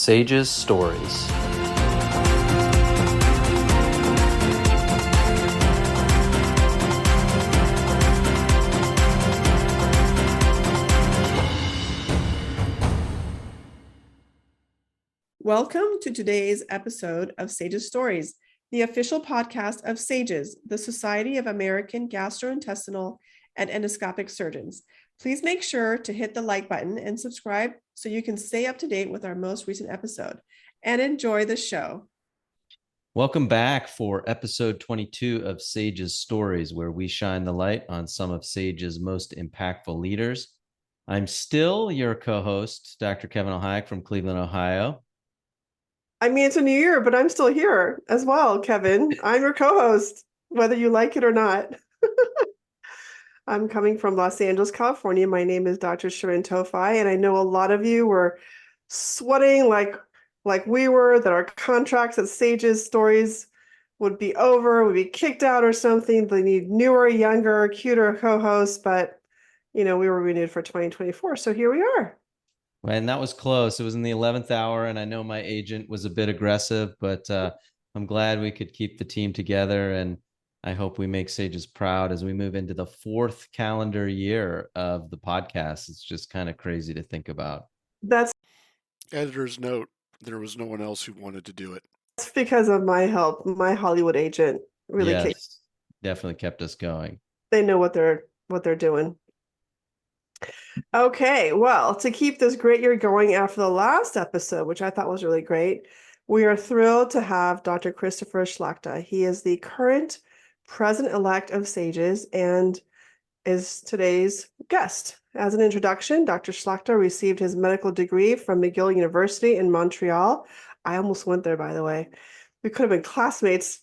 SAGES Stories. Welcome to today's episode of SAGES Stories, the official podcast of SAGES, the Society of American Gastrointestinal and Endoscopic Surgeons. Please make sure to hit the like button and subscribe so you can stay up to date with our most recent episode, and enjoy the show. Welcome back for episode 22 of SAGES Stories, where we shine the light on some of SAGES' most impactful leaders. I'm still your co-host, Dr. Kevin Ohayek from Cleveland, Ohio. I mean, it's a new year, but I'm still here as well, Kevin. I'm your co-host, whether you like it or not. I'm coming from Los Angeles, California. My name is Dr. Shirin Tofai, and I know a lot of you were sweating like we were, that our contracts at SAGES Stories would be over, would be kicked out or something. They need newer, younger, cuter co-hosts, but we were renewed for 2024, so here we are. And that was close. It was in the 11th hour, and I know my agent was a bit aggressive, but I'm glad we could keep the team together, and I hope we make SAGES proud as we move into the 4th calendar year of the podcast. It's just kind of crazy to think about. That's Editor's note, there was no one else who wanted to do it. That's because of my help. My Hollywood agent really definitely kept us going. They know what they're doing. Okay, well, to keep this great year going after the last episode, which I thought was really great, we are thrilled to have Dr. Christopher Schlachta. He is the current president-elect of SAGES and is today's guest. As an introduction, Dr. Schlachta received his medical degree from McGill University in Montreal. I almost went there, by the way. We could have been classmates.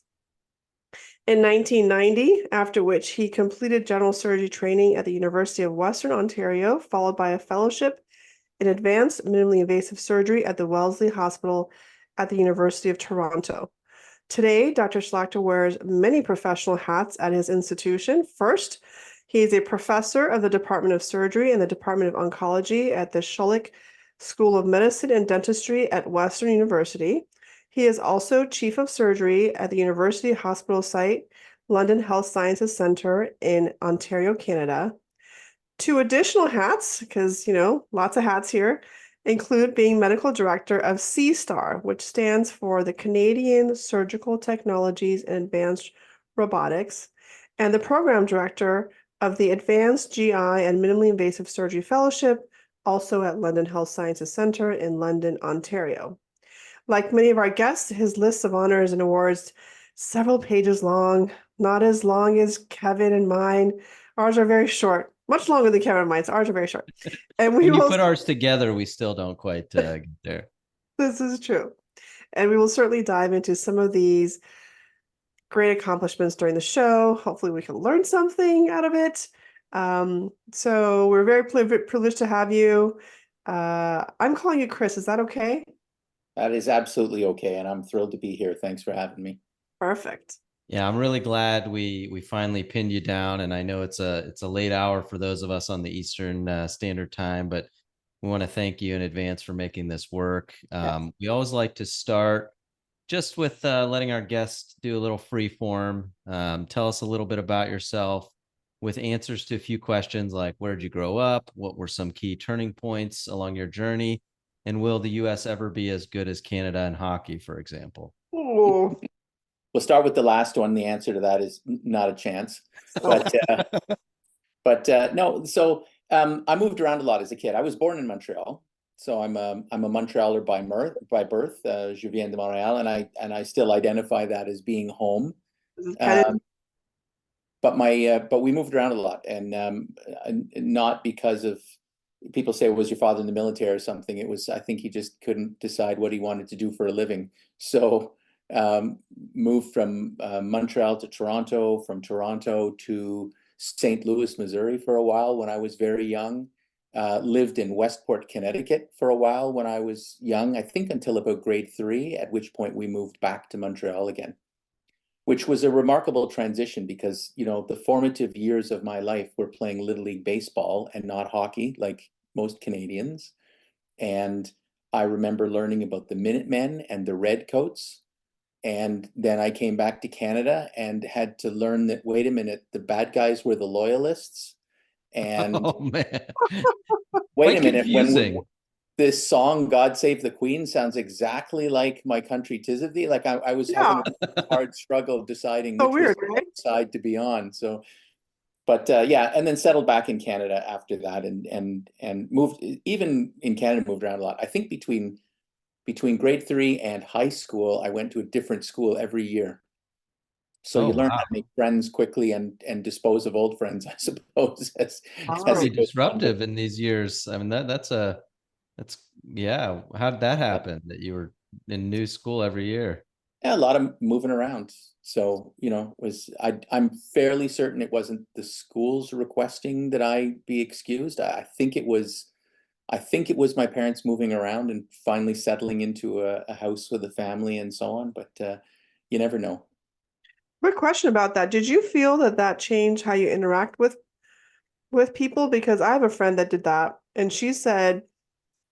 In 1990, after which he completed general surgery training at the University of Western Ontario, followed by a fellowship in advanced minimally invasive surgery at the Wellesley Hospital at the University of Toronto. Today, Dr. Schlachta wears many professional hats at his institution. First, he is a professor of the Department of Surgery and the Department of Oncology at the Schulich School of Medicine and Dentistry at Western University. He is also Chief of Surgery at the University Hospital Site, London Health Sciences Centre in Ontario, Canada. 2 additional hats, because, lots of hats here, include being Medical Director of CSTAR, which stands for the Canadian Surgical Technologies and Advanced Robotics, and the Program Director of the Advanced GI and Minimally Invasive Surgery Fellowship, also at London Health Sciences Centre in London, Ontario. Like many of our guests, his list of honors and awards, several pages long, not as long as Kevin and mine. Ours are very short, much longer than Kevin and mine's. Ours are very short. And when you put ours together, we still don't quite get there. This is true. And we will certainly dive into some of these great accomplishments during the show. Hopefully we can learn something out of it. So we're very privileged to have you. I'm calling you Chris. Is that okay? That is absolutely okay, and I'm thrilled to be here. Thanks for having me. Perfect. Yeah, I'm really glad we finally pinned you down, and I know it's a late hour for those of us on the Eastern Standard Time, but we want to thank you in advance for making this work. Yes. We always like to start just with letting our guests do a little free form. Tell us a little bit about yourself with answers to a few questions like, where did you grow up? What were some key turning points along your journey? And will the U.S. ever be as good as Canada in hockey, for example? Oh. We'll start with the last one. The answer to that is not a chance. But no. So I moved around a lot as a kid. I was born in Montreal, so I'm a Montrealer by birth. Je viens de Montréal, and I still identify that as being home. But we moved around a lot, and not because of. People say, was your father in the military or something? It was, I think he just couldn't decide what he wanted to do for a living. So moved from Montreal to Toronto, from Toronto to St. Louis, Missouri for a while when I was very young. Lived in Westport, Connecticut for a while when I was young, I think until about grade 3, at which point we moved back to Montreal again, which was a remarkable transition because, the formative years of my life were playing Little League baseball and not hockey, like most Canadians. And I remember learning about the Minutemen and the Redcoats. And then I came back to Canada and had to learn that, wait a minute, the bad guys were the loyalists. And Oh man, wait quite a minute, when confusing. this song "God Save the Queen" sounds exactly like "My Country 'Tis of Thee." Like I was Yeah. having a hard struggle deciding So which was weird, the right? right side to be on. So, but yeah, and then settled back in Canada after that, and moved, even in Canada, moved around a lot. I think between grade 3 and high school, I went to a different school every year. So Oh you learn how wow, to make friends quickly and dispose of old friends, I suppose, it's Oh. as pretty it goes on. disruptive in these years. I mean, that's yeah. How did that happen? That you were in new school every year? Yeah, a lot of moving around. So, I'm fairly certain it wasn't the schools requesting that I be excused. I think it was my parents moving around and finally settling into a house with a family and so on. But you never know. Quick question about that. Did you feel that that changed how you interact with people? Because I have a friend that did that, and she said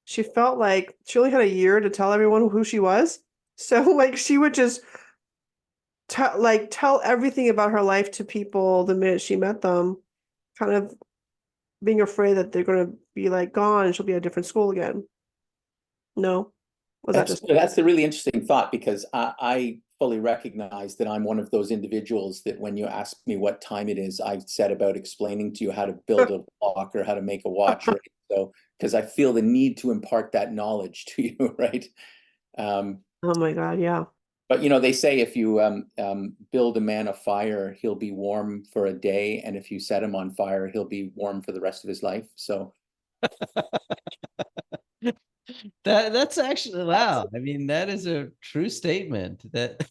she felt like she only had a year to tell everyone who she was. So like she would just tell everything about her life to people the minute she met them, kind of being afraid that they're going to be like gone and she'll be at a different school again. No, was that just That's the really interesting thought, because I fully recognize that I'm one of those individuals that when you ask me what time it is, I set about explaining to you how to build a clock or how to make a watch, right? So, because I feel the need to impart that knowledge to you, right? Oh my God, yeah. But they say if you build a man a fire, he'll be warm for a day, and if you set him on fire, he'll be warm for the rest of his life. So That's actually wow. I mean, that is a true statement. That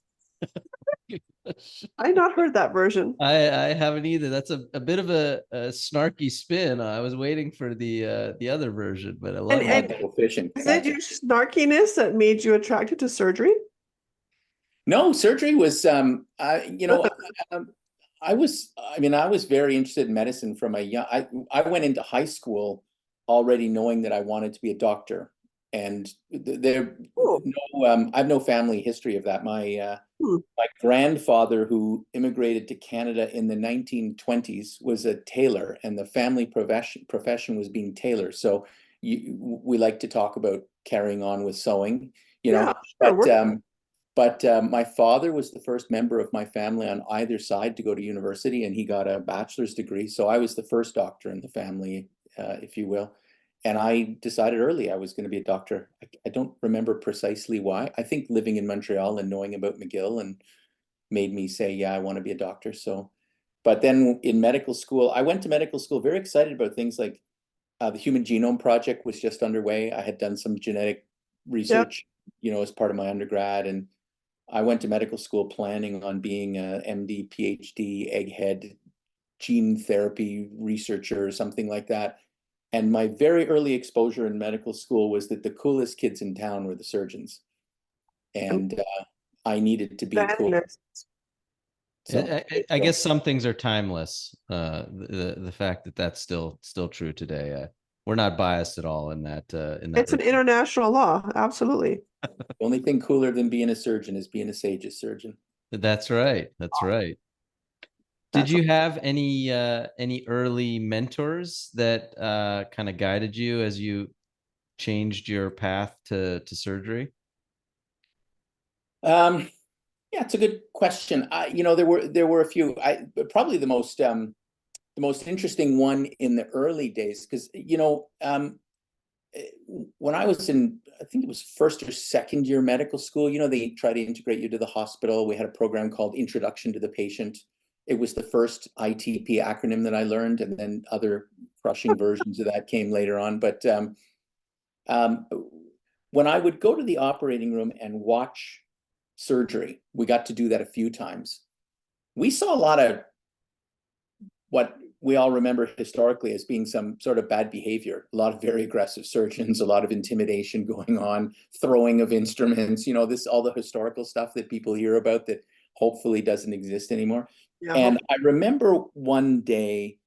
I not heard that version. I haven't either. That's a bit of a snarky spin. I was waiting for the other version, but I And love yeah, that. and go fishing. is it Gotcha. your snarkiness that made you attracted to surgery? No, surgery was I was very interested in medicine from a young I went into high school already knowing that I wanted to be a doctor. And there Oh, no I have no family history of that. hmm. My grandfather, who immigrated to Canada in the 1920s, was a tailor, and the family profession was being tailor. So we like to talk about carrying on with sewing, Yeah, sure. but my father was the first member of my family on either side to go to university, and he got a bachelor's degree. So I was the first doctor in the family, if you will. And I decided early I was going to be a doctor. I don't remember precisely why. I think living in Montreal and knowing about McGill and made me say, yeah, I want to be a doctor. So, but then in medical school, I went to medical school very excited about things like the Human Genome Project was just underway. I had done some genetic Yep. research, as part of my undergrad, and I went to medical school planning on being a MD, PhD, egghead, gene therapy researcher or something like that. And my very early exposure in medical school was that the coolest kids in town were the surgeons. And And I needed to be cool. then So, I guess some things are timeless. The fact that that's still true today. We're not biased at all in that it's an regard. international law. Absolutely. the only thing cooler than being a surgeon is being a SAGES surgeon. That's right. That's right. Did That's you have any early mentors that kind of guided you as you changed your path to surgery? Yeah, it's a good question. There were a few. Probably the most interesting one in the early days, because when I was in, I think it was first or second year medical school, they try to integrate you to the hospital. We had a program called Introduction to the Patient. It was the first ITP acronym that I learned, and then other crushing versions of that came later on. But um, when I would go to the operating room and watch surgery, we got to do that a few times. We saw a lot of what we all remember historically as being some sort of bad behavior, a lot of very aggressive surgeons, a lot of intimidation going on, throwing of instruments, all the historical stuff that people hear about that hopefully doesn't exist anymore. yeah. And I remember one day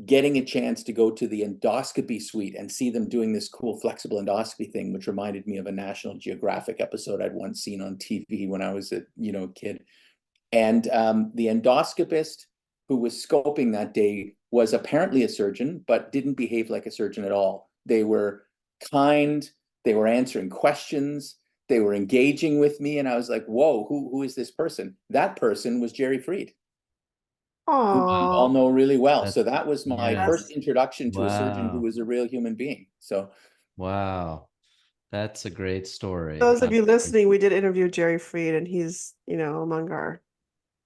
getting a chance to go to the endoscopy suite and see them doing this cool flexible endoscopy thing, which reminded me of a National Geographic episode I'd once seen on TV when I was a kid. And the endoscopist who was scoping that day was apparently a surgeon, but didn't behave like a surgeon at all. They were kind, they were answering questions, they were engaging with me, and I was like, whoa, who is this person? That person was Jerry Fried, who we all Oh, know really well. That's, So that was my yes. first introduction to a surgeon who Wow. was a real human being. So Wow. That's a great story. those of you listening, we did interview Jerry Fried, and he's, among our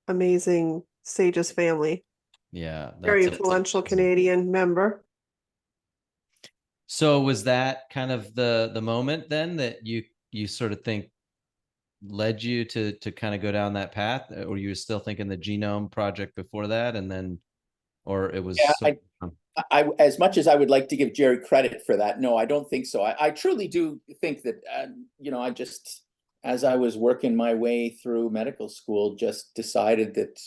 amazing SAGES family. Yeah, Very that's influential Canadian member. So was that kind of the moment then that you sort of think led you to kind of go down that path, or you were still thinking the genome project before that, and then, or it was yeah, so, I as much as I would like to give Jerry credit for that, no, I don't think so. I truly do think that, I just, as I was working my way through medical school, just decided that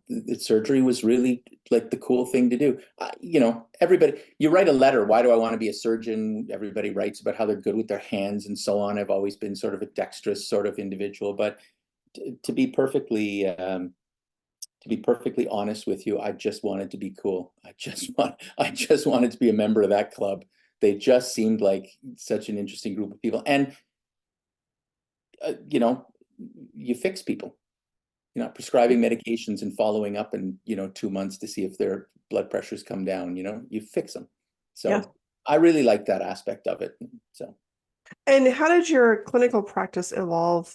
that surgery was really like the cool thing to do. Everybody, you write a letter, why do I want to be a surgeon? Everybody writes about how they're good with their hands and so on. I've always been sort of a dexterous sort of individual, but to be perfectly honest with you, I just wanted to be cool. I just wanted to be a member of that club. They just seemed like such an interesting group of people. And you fix people. Prescribing medications and following up in 2 months to see if their blood pressures come down. You fix them. So Yeah. I really like that aspect of it. So. And how did your clinical practice evolve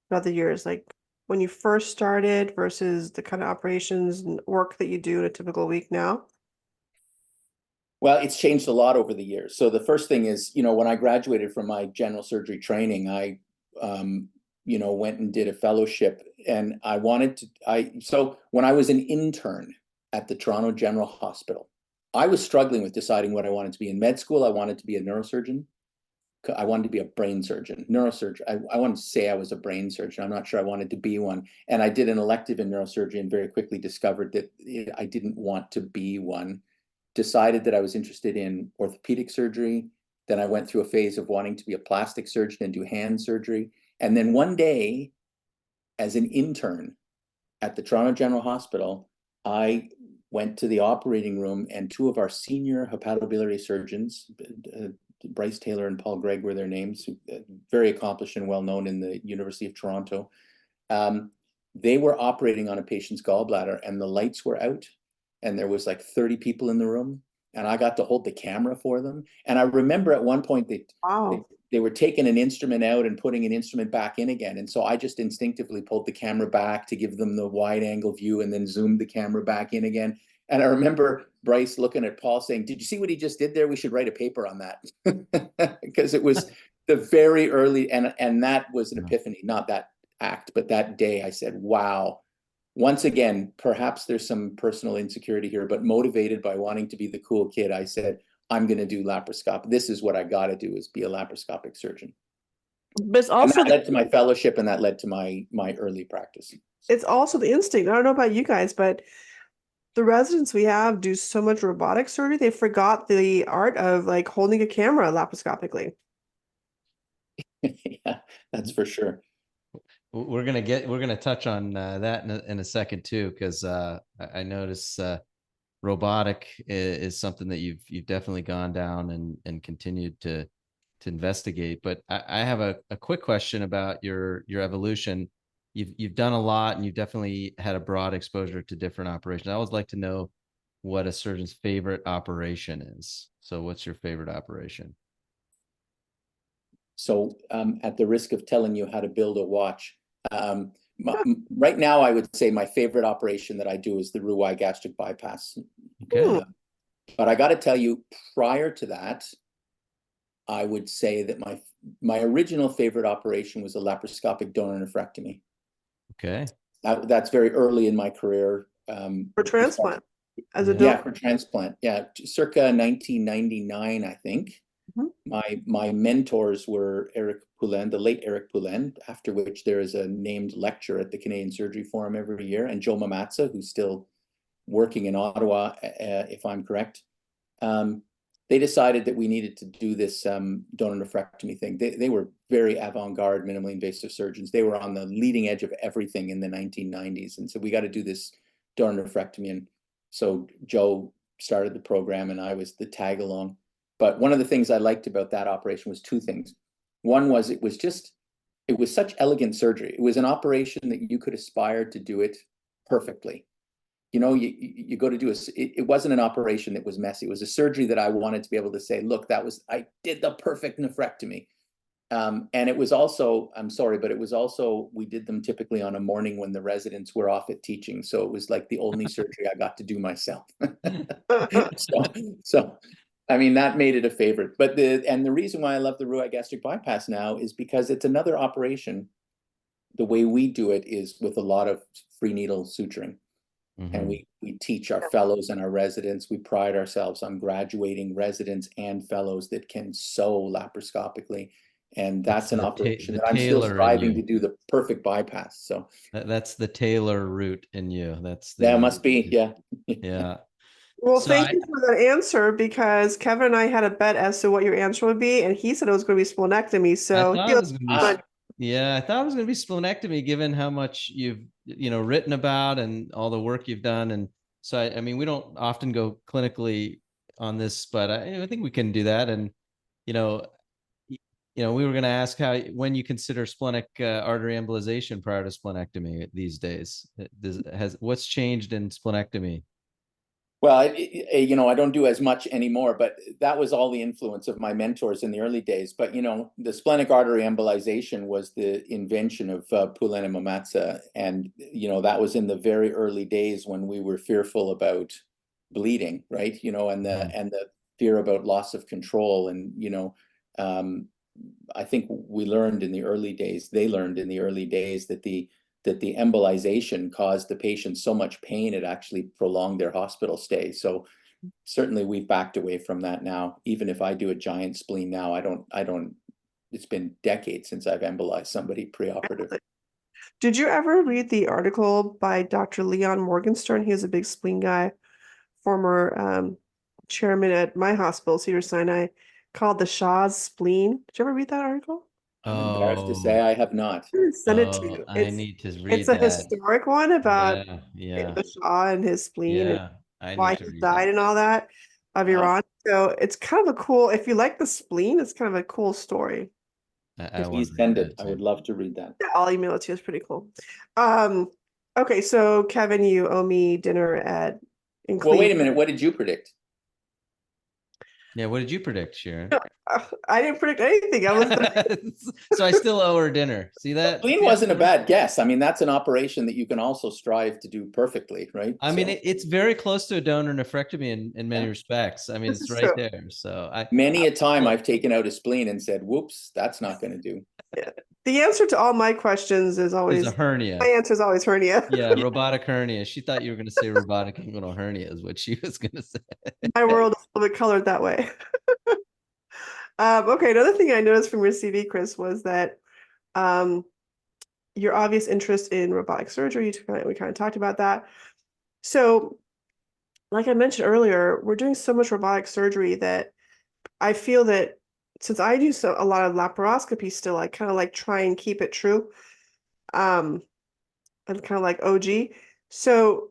throughout the years? Like when you first started versus the kind of operations and work that you do in a typical week now? Well, it's changed a lot over the years. So the first thing is, when I graduated from my general surgery training, I, went and did a fellowship, and so when I was an intern at the Toronto General Hospital, I was struggling with deciding what I wanted to be. In med school, I wanted to be a neurosurgeon. I wanted to be a brain surgeon, neurosurgeon. I wanted to say I was a brain surgeon. I'm not sure I wanted to be one. And I did an elective in neurosurgery and very quickly discovered that I didn't want to be one. Decided that I was interested in orthopedic surgery. Then I went through a phase of wanting to be a plastic surgeon and do hand surgery. And then one day, as an intern at the Toronto General Hospital, I went to the operating room, and two of our senior hepatobiliary surgeons, Bryce Taylor and Paul Gregg were their names, very accomplished and well known in the University of Toronto. They were operating on a patient's gallbladder, and the lights were out, and there was like 30 people in the room, and I got to hold the camera for them. And I remember at one point they were taking an instrument out and putting an instrument back in again. And so I just instinctively pulled the camera back to give them the wide angle view and then zoomed the camera back in again. And I remember Bryce looking at Paul saying, "Did you see what he just did there? We should write a paper on that." Because it was the very early, and that was an epiphany, not that act, but that day I said, wow, once again, perhaps there's some personal insecurity here, but motivated by wanting to be the cool kid, I said, I'm going to do laparoscopy. This is what I got to do, is be a laparoscopic surgeon. But it's also and that led to my fellowship, and that led to my early practice. It's also the instinct. I don't know about you guys, but the residents we have do so much robotic surgery, they forgot the art of like holding a camera laparoscopically. Yeah, that's for sure. we're gonna touch on that in a second too, because I notice robotic is something that you've definitely gone down and continued to investigate. But I have a quick question about your evolution. You've done a lot, and you've definitely had a broad exposure to different operations. I always like to know what a surgeon's favorite operation is. So what's your favorite operation? So at the risk of telling you how to build a watch, right now I would say my favorite operation that I do is the Roux-Y gastric bypass. Okay. But I got to tell you, prior to that, I would say that my original favorite operation was a laparoscopic donor nephrectomy. Okay. That's very early in my career. For transplant. As a Yeah, for transplant. Yeah, circa 1999, I think. Mm-hmm. My mentors were Eric Poulin, the late Eric Poulin, after which there is a named lecture at the Canadian Surgery Forum every year, and Joe Mamatza, who's still working in Ottawa, if I'm correct. They decided that we needed to do this donor nephrectomy thing. They were very avant-garde, minimally invasive surgeons. They were on the leading edge of everything in the 1990s. And so we got to do this donor nephrectomy. And so Joe started the program and I was the tag along. But one of the things I liked about that operation was two things. One was it was such elegant surgery. It was an operation that you could aspire to do it perfectly. You know, you go to do it wasn't an operation that was messy. It was a surgery that I wanted to be able to say, look, I did the perfect nephrectomy. And it was also, I'm sorry, but it was also, we did them typically on a morning when the residents were off at teaching. So it was like the only surgery I got to do myself. So I mean, that made it a favorite. But the reason why I love the Roux gastric bypass now is because it's another operation. The way we do it is with a lot of free needle suturing. And we teach our fellows and our residents. We pride ourselves on graduating residents and fellows that can sew laparoscopically. And that's an operation that I'm still striving to do the perfect bypass. So that's the Taylor route in you. That must be, yeah. Yeah. Well, thank you for that answer, because Kevin and I had a bet as to what your answer would be, and he said it was going to be splenectomy. So I thought it was going to be. Yeah, I thought it was going to be splenectomy, given how much you've written about and all the work you've done. And so, I mean, we don't often go clinically on this, but I think we can do that. And we were going to ask when you consider splenic artery embolization prior to splenectomy these days. What's changed in splenectomy? Well, I don't do as much anymore, but that was all the influence of my mentors in the early days. But, the splenic artery embolization was the invention of Poulin and Mamatsa. And, that was in the very early days when we were fearful about bleeding, right? And the fear about loss of control. And, I think we learned in the early days, they learned in the early days that the embolization caused the patient so much pain, it actually prolonged their hospital stay. So certainly we've backed away from that now. Even if I do a giant spleen now, I don't, it's been decades since I've embolized somebody preoperative. Did you ever read the article by Dr. Leon Morgenstern? He was a big spleen guy, former chairman at my hospital, Cedars-Sinai, called The Shaw's Spleen. Did you ever read that article? I'm embarrassed to say I have not. Send it to you. I need to read It's a historic one about the Shah and his spleen and why he died and all that of Iran. So it's kind of a cool, if you like the spleen, it's kind of a cool story. If you send it, I would love to read that. Yeah, I'll email it to you. It's pretty cool. Okay, so Kevin, you owe me dinner in Cleveland. Well, wait a minute. What did you predict? Yeah, what did you predict, Sharon? I didn't predict anything. So I still owe her dinner. See that? Spleen wasn't a bad guess. I mean, that's an operation that you can also strive to do perfectly, right? I mean, it's very close to a donor nephrectomy in many respects. I mean, it's right there. So many a time I've taken out a spleen and said, whoops, that's not going to do. Yeah. The answer to all my questions is always a hernia. My answer is always hernia. Yeah, robotic hernia. She thought you were going to say robotic inguinal hernia is what she was going to say. My world is a little bit colored that way. Okay, another thing I noticed from your CV, Chris, was that your obvious interest in robotic surgery. We kind of talked about that. So, like I mentioned earlier, we're doing so much robotic surgery that I feel that since I do a lot of laparoscopy still, I kind of like try and keep it true. I'm kind of like OG. So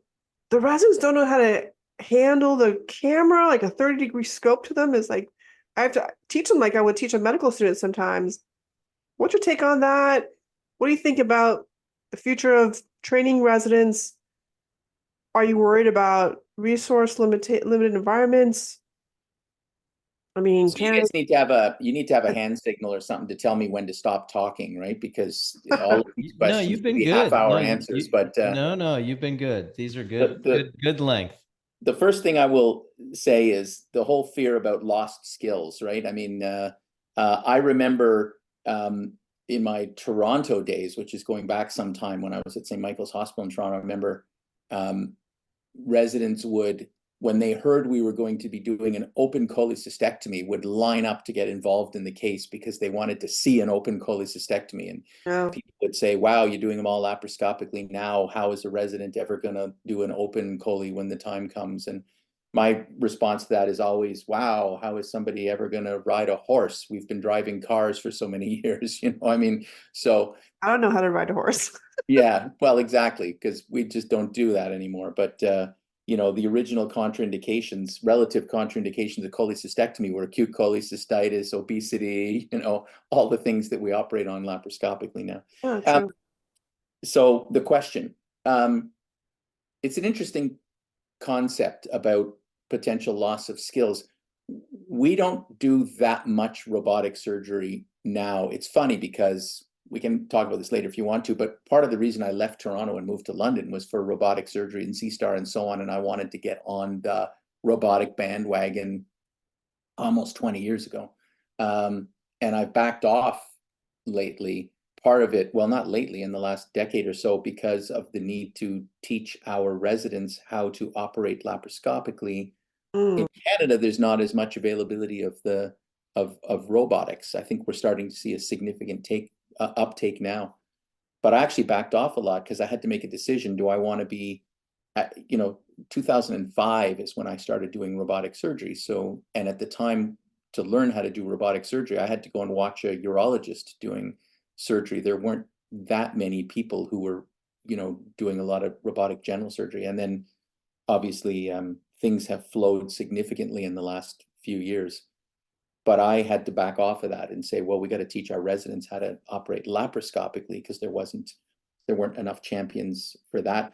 the residents don't know how to handle the camera, like a 30-degree scope to them is like, I have to teach them like I would teach a medical student sometimes. What's your take on that? What do you think about the future of training residents? Are you worried about resource limited environments? I mean, so you guys need to have a hand signal or something to tell me when to stop talking, right? Because all of these questions you've been be good. half-hour answers, but no, you've been good. These are good, good length. The first thing I will say is the whole fear about lost skills, right? I mean, I remember in my Toronto days, which is going back some time when I was at St. Michael's Hospital in Toronto, I remember residents would when they heard we were going to be doing an open cholecystectomy, would line up to get involved in the case because they wanted to see an open cholecystectomy. And Yeah. people would say, wow, you're doing them all laparoscopically now. How is a resident ever going to do an open chole when the time comes? And my response to that is always, wow, how is somebody ever going to ride a horse? We've been driving cars for so many years, I mean, so. I don't know how to ride a horse. Yeah, well, exactly, because we just don't do that anymore. But the original contraindications, relative contraindications of cholecystectomy were acute cholecystitis, obesity, all the things that we operate on laparoscopically now. Yeah, true. So the question, it's an interesting concept about potential loss of skills. We don't do that much robotic surgery now. It's funny because we can talk about this later if you want to, but part of the reason I left Toronto and moved to London was for robotic surgery and C-STAR and so on. And I wanted to get on the robotic bandwagon almost 20 years ago. And I've backed off lately. Part of it, well, not lately, in the last decade or so, because of the need to teach our residents how to operate laparoscopically. In Canada, there's not as much availability of robotics. I think we're starting to see a significant uptake now. But I actually backed off a lot because I had to make a decision. Do I want to be, 2005 is when I started doing robotic surgery. So, and at the time, to learn how to do robotic surgery, I had to go and watch a urologist doing surgery. There weren't that many people who were, doing a lot of robotic general surgery. And then obviously things have flowed significantly in the last few years. But I had to back off of that and say, well, we got to teach our residents how to operate laparoscopically because there weren't enough champions for that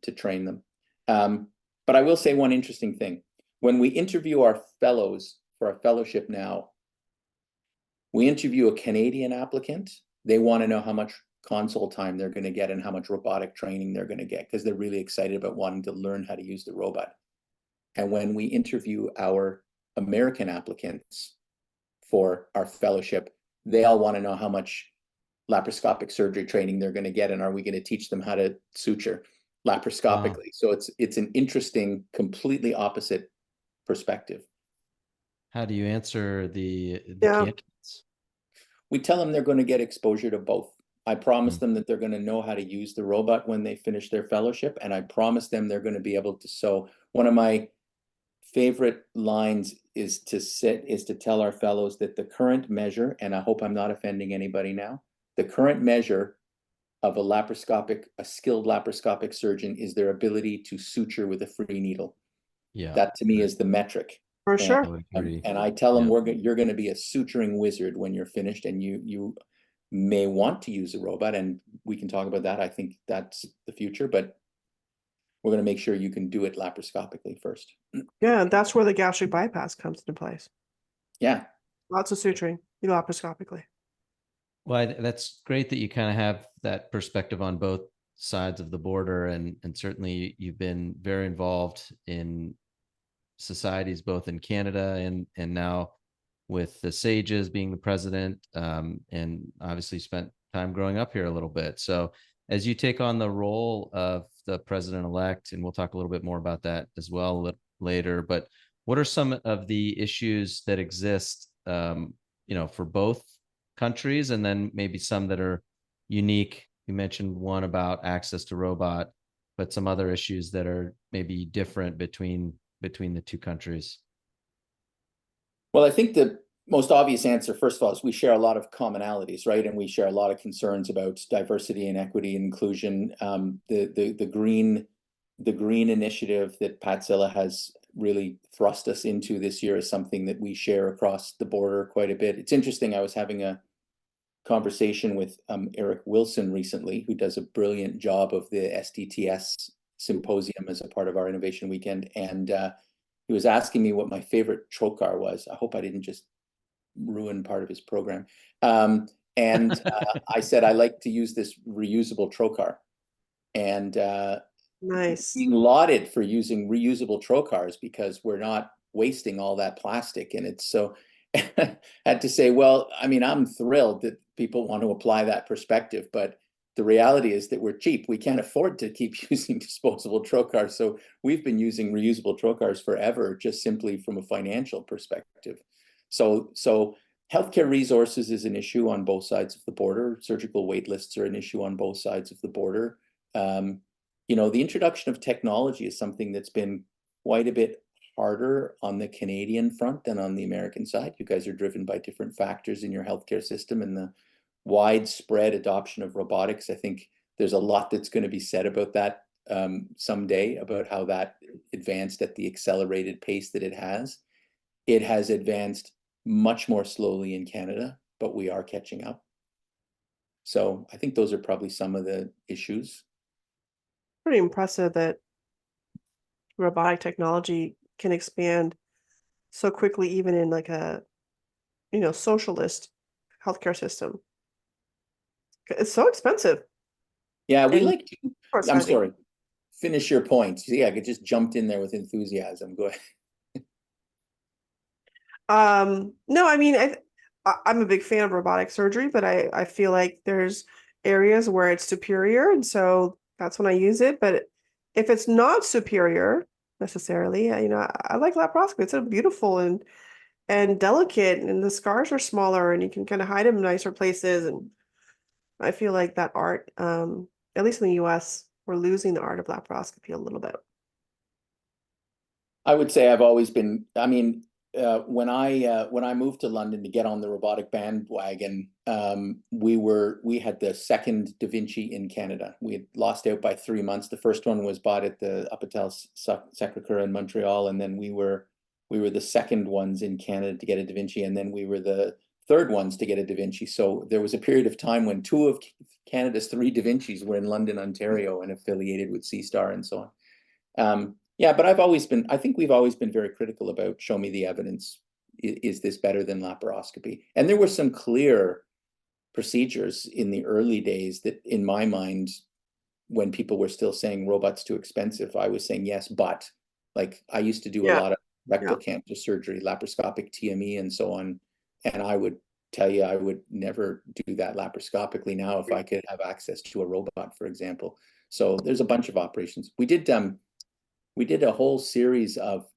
to train them. But I will say one interesting thing. When we interview our fellows for our fellowship now, we interview a Canadian applicant. They want to know how much console time they're going to get and how much robotic training they're going to get because they're really excited about wanting to learn how to use the robot. And when we interview our American applicants for our fellowship, they all want to know how much laparoscopic surgery training they're going to get and are we going to teach them how to suture laparoscopically. Wow. So it's an interesting, completely opposite perspective. How do you answer the Yeah. candidates? We tell them they're going to get exposure to both. I promise them that they're going to know how to use the robot when they finish their fellowship, and I promise them they're going to be able to sew. One of my favorite lines is to tell our fellows that the current measure, and I hope I'm not offending anybody now, the current measure of a skilled laparoscopic surgeon is their ability to suture with a free needle. Yeah. That to me is the metric. For sure. I would agree. And I tell them you're going to be a suturing wizard when you're finished, and you may want to use a robot, and we can talk about that. I think that's the future, but we're going to make sure you can do it laparoscopically first. Yeah, that's where the gastric bypass comes into place. Yeah. Lots of suturing, laparoscopically. Well, that's great that you kind of have that perspective on both sides of the border, and certainly you've been very involved in societies both in Canada and now with the SAGES, being the president, and obviously spent time growing up here a little bit. So as you take on the role of the president-elect, and we'll talk a little bit more about that as well later, but what are some of the issues that exist, for both countries, and then maybe some that are unique? You mentioned one about access to robot, but some other issues that are maybe different between the two countries. Well, I think the most obvious answer, first of all, is we share a lot of commonalities, right? And we share a lot of concerns about diversity and equity and inclusion. The green initiative that Pat Silla has really thrust us into this year is something that we share across the border quite a bit. It's interesting. I was having a conversation with Eric Wilson recently, who does a brilliant job of the STTS symposium as a part of our innovation weekend. And he was asking me what my favorite trocar was. I hope I didn't just ruin part of his program. And I said, I like to use this reusable trocar. And nice. Being lauded for using reusable trocars because we're not wasting all that plastic. And it's so, I had to say, well, I mean, I'm thrilled that people want to apply that perspective, but the reality is that we're cheap. We can't afford to keep using disposable trocars. So we've been using reusable trocars forever, just simply from a financial perspective. So healthcare resources is an issue on both sides of the border. Surgical wait lists are an issue on both sides of the border. You know, the introduction of technology is something that's been quite a bit harder on the Canadian front than on the American side. You guys are driven by different factors in your healthcare system, and the widespread adoption of robotics. I think there's a lot that's going to be said about that someday, about how that advanced at the accelerated pace that it has. It has advanced much more slowly in Canada, but we are catching up. So I think those are probably some of the issues. Pretty impressive that robotic technology can expand so quickly, even in like a, you know, socialist healthcare system. It's so expensive. Yeah, we And like to, of course, I'm sorry, finish your point. See, I just jumped in there with enthusiasm. Go ahead. No, I mean, I'm a big fan of robotic surgery, but I feel like there's areas where it's superior, and so that's when I use it. But if it's not superior necessarily, you know, I like laparoscopy. It's a beautiful and delicate, and the scars are smaller, and you can kind of hide them in nicer places. And I feel like that art, at least in the US, we're losing the art of laparoscopy a little bit. I would say I've always been, I mean, when I moved to London to get on the robotic bandwagon, we had the second Da Vinci in Canada. We had lost out by 3 months. The first one was bought at the Hôpital Sacré-Cœur in Montreal, and then we were the second ones in Canada to get a Da Vinci, and then we were the third ones to get a Da Vinci. So there was a period of time when 2 of Canada's 3 Da Vincis were in London, Ontario, and affiliated with C-Star and so on. Yeah, but I think we've always been very critical about show me the evidence. Is this better than laparoscopy? And there were some clear procedures in the early days that, in my mind, when people were still saying robots too expensive, I was saying yes, but like I used to do a lot of rectal cancer surgery, laparoscopic TME and so on. And I would tell you, I would never do that laparoscopically now if I could have access to a robot, for example. So there's a bunch of operations. We did a whole series of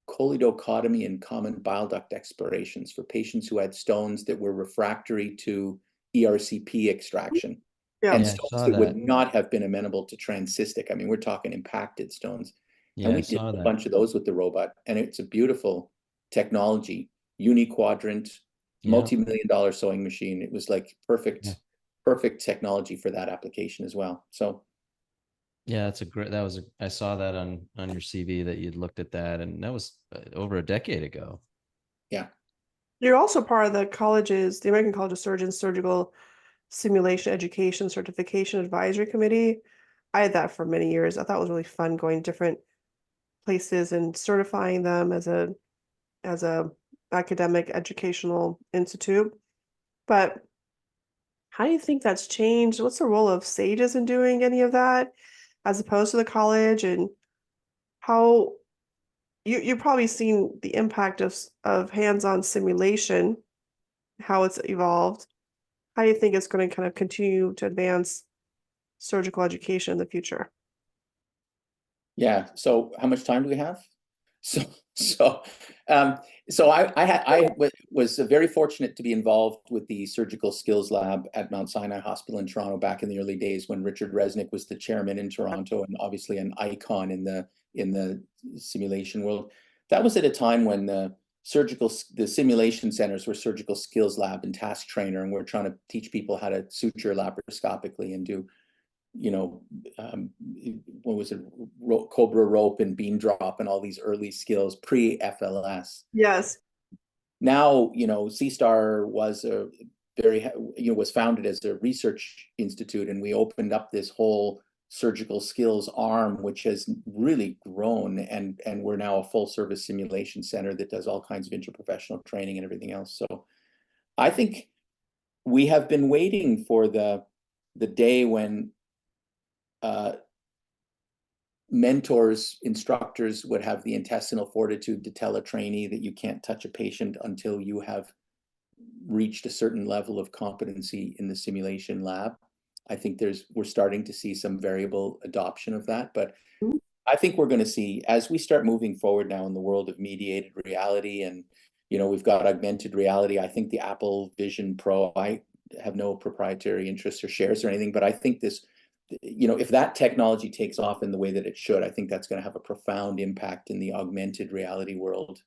choledochotomy and common bile duct explorations for patients who had stones that were refractory to ERCP extraction. Yeah. And Yeah, I stones saw that would that. not have been amenable to transcystic. I mean, we're talking impacted stones. Yeah, And I we did saw a that. bunch of those with the robot. And it's a beautiful technology, uni-quadrant, Yeah. multi-million-dollar sewing machine. It was like perfect technology for that application as well. So yeah, that's a great. I saw that on your CV that you'd looked at that, and that was over a decade ago. yeah. You're also part of the American College of Surgeons Surgical Simulation Education Certification Advisory Committee. I had that for many years. I thought it was really fun going to different places and certifying them as a academic educational institute. But how do you think that's changed? What's the role of SAGES in doing any of that as opposed to the college? And how you've probably seen the impact of hands-on simulation, how it's evolved. How do you think it's going to kind of continue to advance surgical education in the future? Yeah. So how much time do we have? So I was very fortunate to be involved with the surgical skills lab at Mount Sinai Hospital in Toronto back in the early days when Richard Resnick was the chairman in Toronto and obviously an icon in the simulation world. That was at a time when the simulation centers were surgical skills lab and task trainer, and we're trying to teach people how to suture laparoscopically and do, what was it, Cobra rope and beam drop and all these early skills pre-FLS. Yes. Now, C-Star was was founded as a research institute, and we opened up this whole surgical skills arm, which has really grown, and we're now a full service simulation center that does all kinds of interprofessional training and everything else. So I think we have been waiting for the day when mentors, instructors would have the intestinal fortitude to tell a trainee that you can't touch a patient until you have reached a certain level of competency in the simulation lab. I think we're starting to see some variable adoption of that, but Mhm. I think we're going to see, as we start moving forward now in the world of mediated reality, and we've got augmented reality. I think the Apple Vision Pro, I have no proprietary interests or shares or anything, but I think this, if that technology takes off in the way that it should, I think that's going to have a profound impact in the augmented reality world,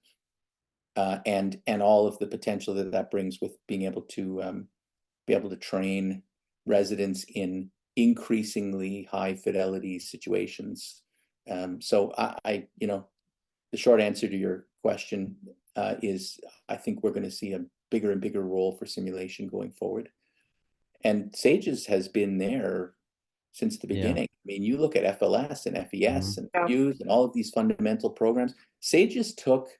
and all of the potential that that brings with being able to train residents in increasingly high fidelity situations. So the short answer to your question is I think we're going to see a bigger and bigger role for simulation going forward. And SAGES has been there since the Yeah. beginning. I mean, you look at FLS and FES and Yeah. FUSE and all of these fundamental programs. SAGES took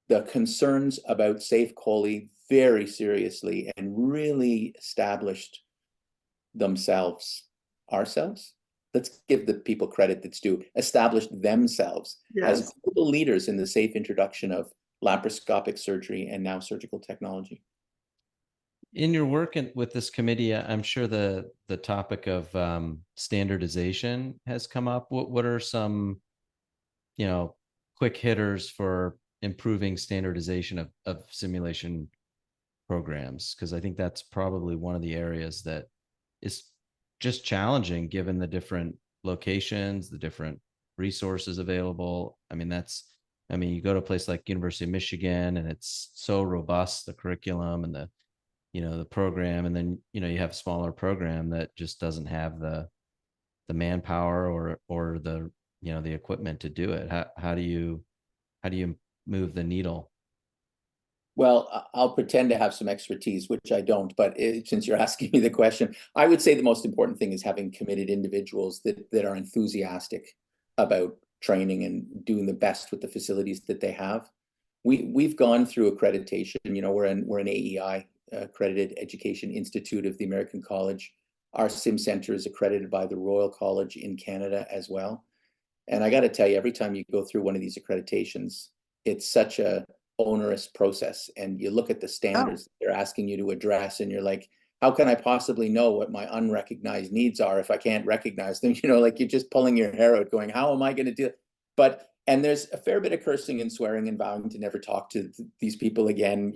the concerns about safe COLI very seriously and really established ourselves. Let's give the people credit that's due, established themselves as Yes. global leaders in the safe introduction of laparoscopic surgery and now surgical technology. In your work with this committee, I'm sure the topic of standardization has come up. What are some, quick hitters for improving standardization of simulation programs? Because I think that's probably one of the areas that is just challenging given the different locations, the different resources available. I mean, you go to a place like University of Michigan and it's so robust, the curriculum and the program, and then you have a smaller program that just doesn't have the manpower or the equipment to do it. How do you move the needle? Well, I'll pretend to have some expertise, which I don't, but since you're asking me the question, I would say the most important thing is having committed individuals that are enthusiastic about training and doing the best with the facilities that they have. We've gone through accreditation. We're an AEI, Accredited Education Institute of the American College. Our sim center is accredited by the Royal College in Canada as well. And I got to tell you, every time you go through one of these accreditations, it's such a onerous process. And you look at the standards they're asking you to address, and you're like, how can I possibly know what my unrecognized needs are if I can't recognize them? Like you're just pulling your hair out going, how am I going to do it? And there's a fair bit of cursing and swearing and vowing to never talk to these people again,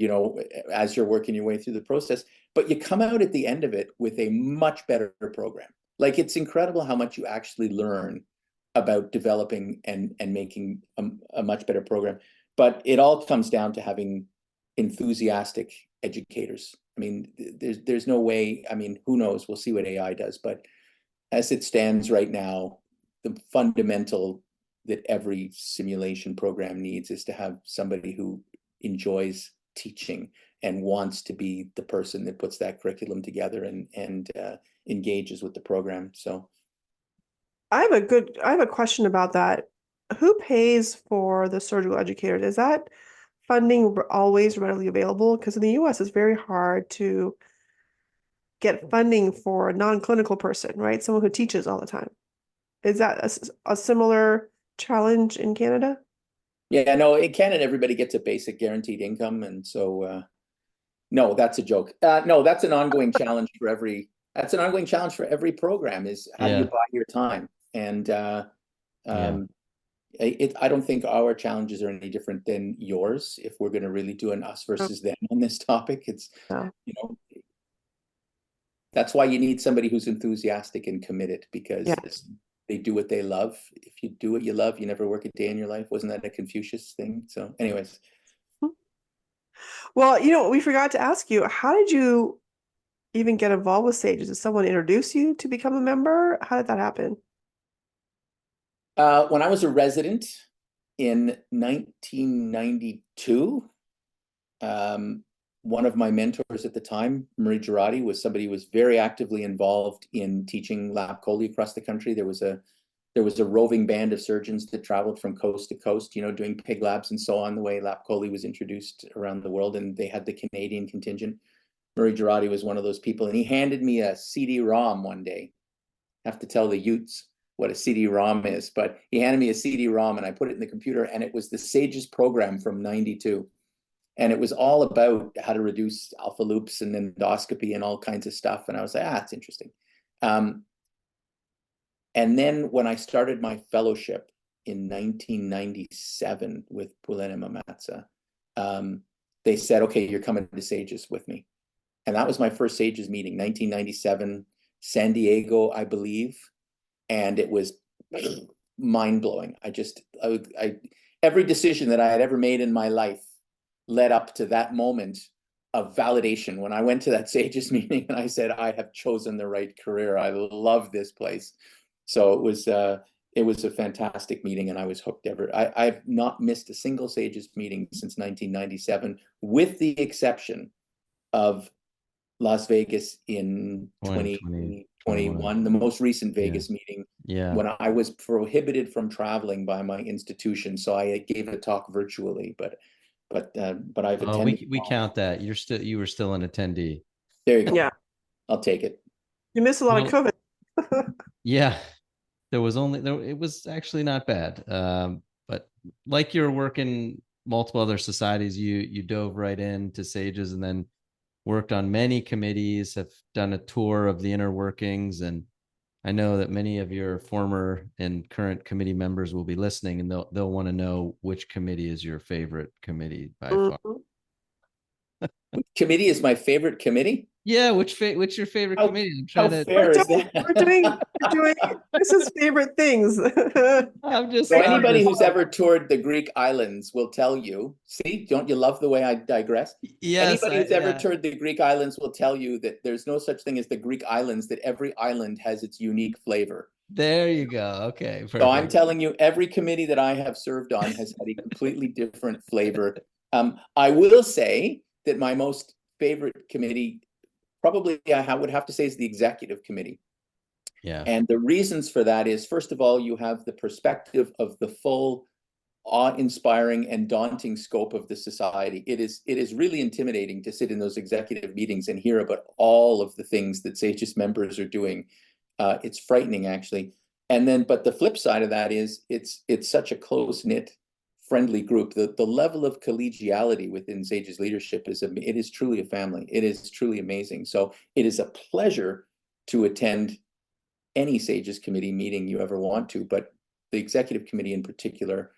as you're working your way through the process. But you come out at the end of it with a much better program. Like, it's incredible how much you actually learn about developing and making a much better program. But it all comes down to having enthusiastic educators. I mean, there's no way. I mean, who knows? We'll see what AI does. But as it stands right now, the fundamental that every simulation program needs is to have somebody who enjoys teaching and wants to be the person that puts that curriculum together and engages with the program. So I have a question about that. Who pays for the surgical educators? Is that funding always readily available? Because in the US, it's very hard to get funding for a non-clinical person, right? Someone who teaches all the time. Is that a similar challenge in Canada? yeah, no, in Canada, everybody gets a basic guaranteed income. And so, no, that's a joke. No, that's an ongoing challenge for every program, is how do you Yeah. buy your time? And Yeah. I don't think our challenges are any different than yours. If we're going to really do an us versus them on this topic, it's, No. that's why you need somebody who's enthusiastic and committed, because Yes. they do what they love. If you do what you love, you never work a day in your life. Wasn't that a Confucius thing? So anyways. Well, we forgot to ask you, how did you even get involved with SAGES? Did someone introduce you to become a member? How did that happen? When I was a resident in 1992, one of my mentors at the time, Marie Girardi, was somebody who was very actively involved in teaching lap chole across the country. There was a roving band of surgeons that traveled from coast to coast, doing pig labs and so on, the way lap chole was introduced around the world, and they had the Canadian contingent. Marie Girardi was one of those people, and he handed me a CD-ROM one day. I have to tell the Utes what a CD-ROM is, but he handed me a CD-ROM and I put it in the computer, and it was the SAGES program from 92. And it was all about how to reduce alpha loops and endoscopy and all kinds of stuff. And I was like, it's interesting. And then when I started my fellowship in 1997 with Pulen and Mamatsa, they said, okay, you're coming to SAGES with me. And that was my first SAGES meeting, 1997, San Diego, I believe. And it was mind-blowing. Every decision that I had ever made in my life led up to that moment of validation when I went to that SAGES meeting and I said, I have chosen the right career. I love this place. So it was a fantastic meeting, and I was hooked ever. I've not missed a single SAGES meeting since 1997, with the exception of Las Vegas in 2021, the most recent Vegas meeting, when I was prohibited from traveling by my institution. So I gave a talk virtually, but I've attended. We count that. You were still an attendee. There you go. Yeah. I'll take it. You missed a lot of COVID. Yeah. It was actually not bad. But like you're working multiple other societies, you dove right into SAGES and then worked on many committees, have done a tour of the inner workings. And I know that many of your former and current committee members will be listening, and they'll want to know which committee is your favorite committee by far. Which committee is my favorite committee? Yeah, which your favorite committee? How fair is that? We're doing Chris's favorite things. I'm just So anybody who's ever toured the Greek islands will tell you, see, don't you love the way I digress? Yes, Anybody who's ever toured the Greek islands will tell you that there's no such thing as the Greek islands, that every island has its unique flavor. There you go. Okay, perfect. So I'm telling you, every committee that I have served on has had a completely different flavor. I will say that my most favorite committee, probably I would have to say, is the executive committee. Yeah. And the reasons for that is, first of all, you have the perspective of the full awe-inspiring and daunting scope of the society. It is really intimidating to sit in those executive meetings and hear about all of the things that SAGES members are doing. It's frightening, actually. And then, but the flip side of that is it's such a close-knit, friendly group. The level of collegiality within SAGES leadership it is truly a family. It is truly amazing. So it is a pleasure to attend any SAGES committee meeting you ever want to, but the executive committee in particular,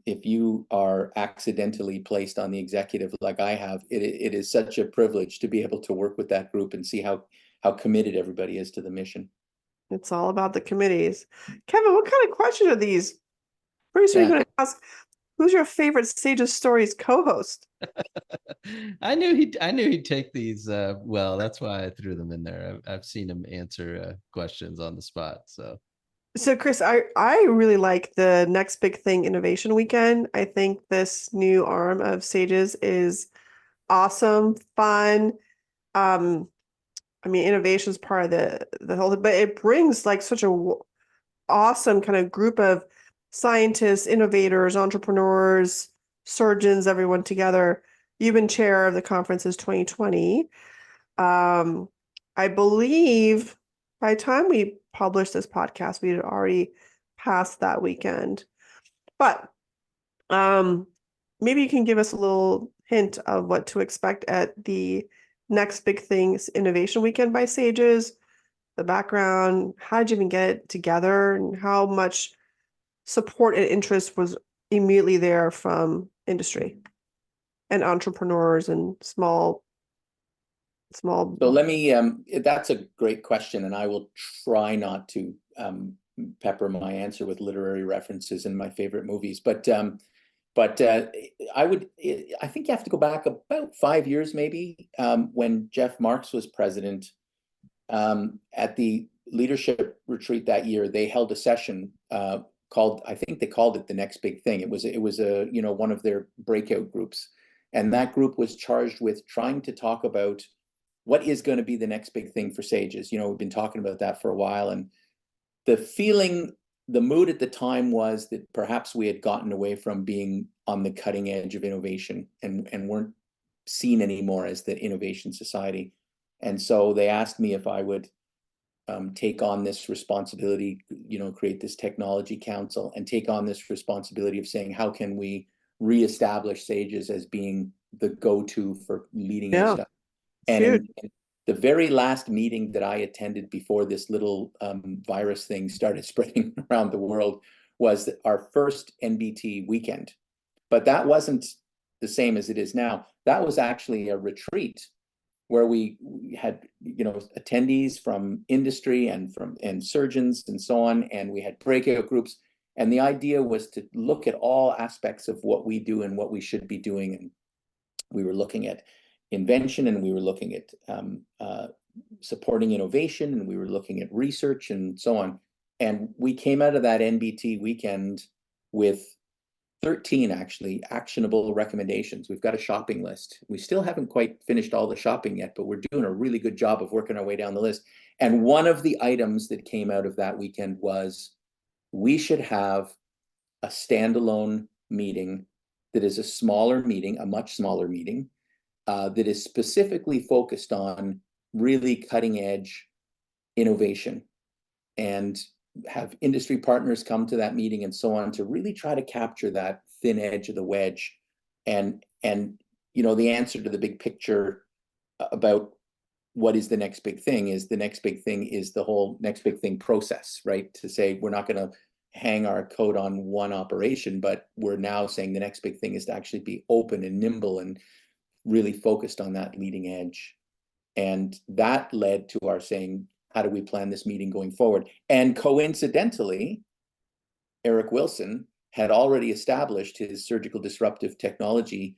if you are accidentally placed on the executive like I have, it is such a privilege to be able to work with that group and see how committed everybody is to the mission. It's all about the committees. Kevin, what kind of question are these? Pretty soon you're going to ask, who's your favorite SAGES Stories co-host? I knew he'd take these well. That's why I threw them in there. I've seen him answer questions on the spot. So Chris, I really like the Next Big Thing Innovation Weekend. I think this new arm of SAGES is awesome, fun. I mean, innovation is part of the whole, but it brings like such a awesome kind of group of scientists, innovators, entrepreneurs, surgeons, everyone together. You've been chair of the conference since 2020. I believe by the time we published this podcast, we had already passed that weekend. But maybe you can give us a little hint of what to expect at the Next Big Things Innovation Weekend by SAGES, the background, how did you even get it together, and how much support and interest was immediately there from industry and entrepreneurs and small. So let me, that's a great question, and I will try not to pepper my answer with literary references in my favorite movies, but I think you have to go back about 5 years maybe, when Jeff Marks was president. At the leadership retreat that year, they held a session called, I think they called it the Next Big Thing. It was a one of their breakout groups, and that group was charged with trying to talk about what is going to be the next big thing for SAGES. We've been talking about that for a while, and the mood at the time was that perhaps we had gotten away from being on the cutting edge of innovation and weren't seen anymore as the innovation society. And so they asked me if I would take on this responsibility, create this technology council and take on this responsibility of saying, how can we reestablish SAGES as being the go-to for leading edge stuff? And the very last meeting that I attended before this little virus thing started spreading around the world was our first NBT weekend. But that wasn't the same as it is now. That was actually a retreat where we had, attendees from industry and surgeons and so on, and we had breakout groups. And the idea was to look at all aspects of what we do and what we should be doing. And we were looking at invention, and we were looking at supporting innovation, and we were looking at research and so on. And we came out of that NBT weekend with 13 actually actionable recommendations. We've got a shopping list. We still haven't quite finished all the shopping yet, but we're doing a really good job of working our way down the list. And one of the items that came out of that weekend was we should have a standalone meeting that is a smaller meeting, a much smaller meeting, that is specifically focused on really cutting edge innovation, and have industry partners come to that meeting and so on to really try to capture that thin edge of the wedge. And the answer to the big picture about what is the next big thing is the whole next big thing process, right? To say we're not going to hang our coat on one operation, but we're now saying the next big thing is to actually be open and nimble and really focused on that leading edge. And that led to our saying, how do we plan this meeting going forward? And coincidentally, Eric Wilson had already established his surgical disruptive technology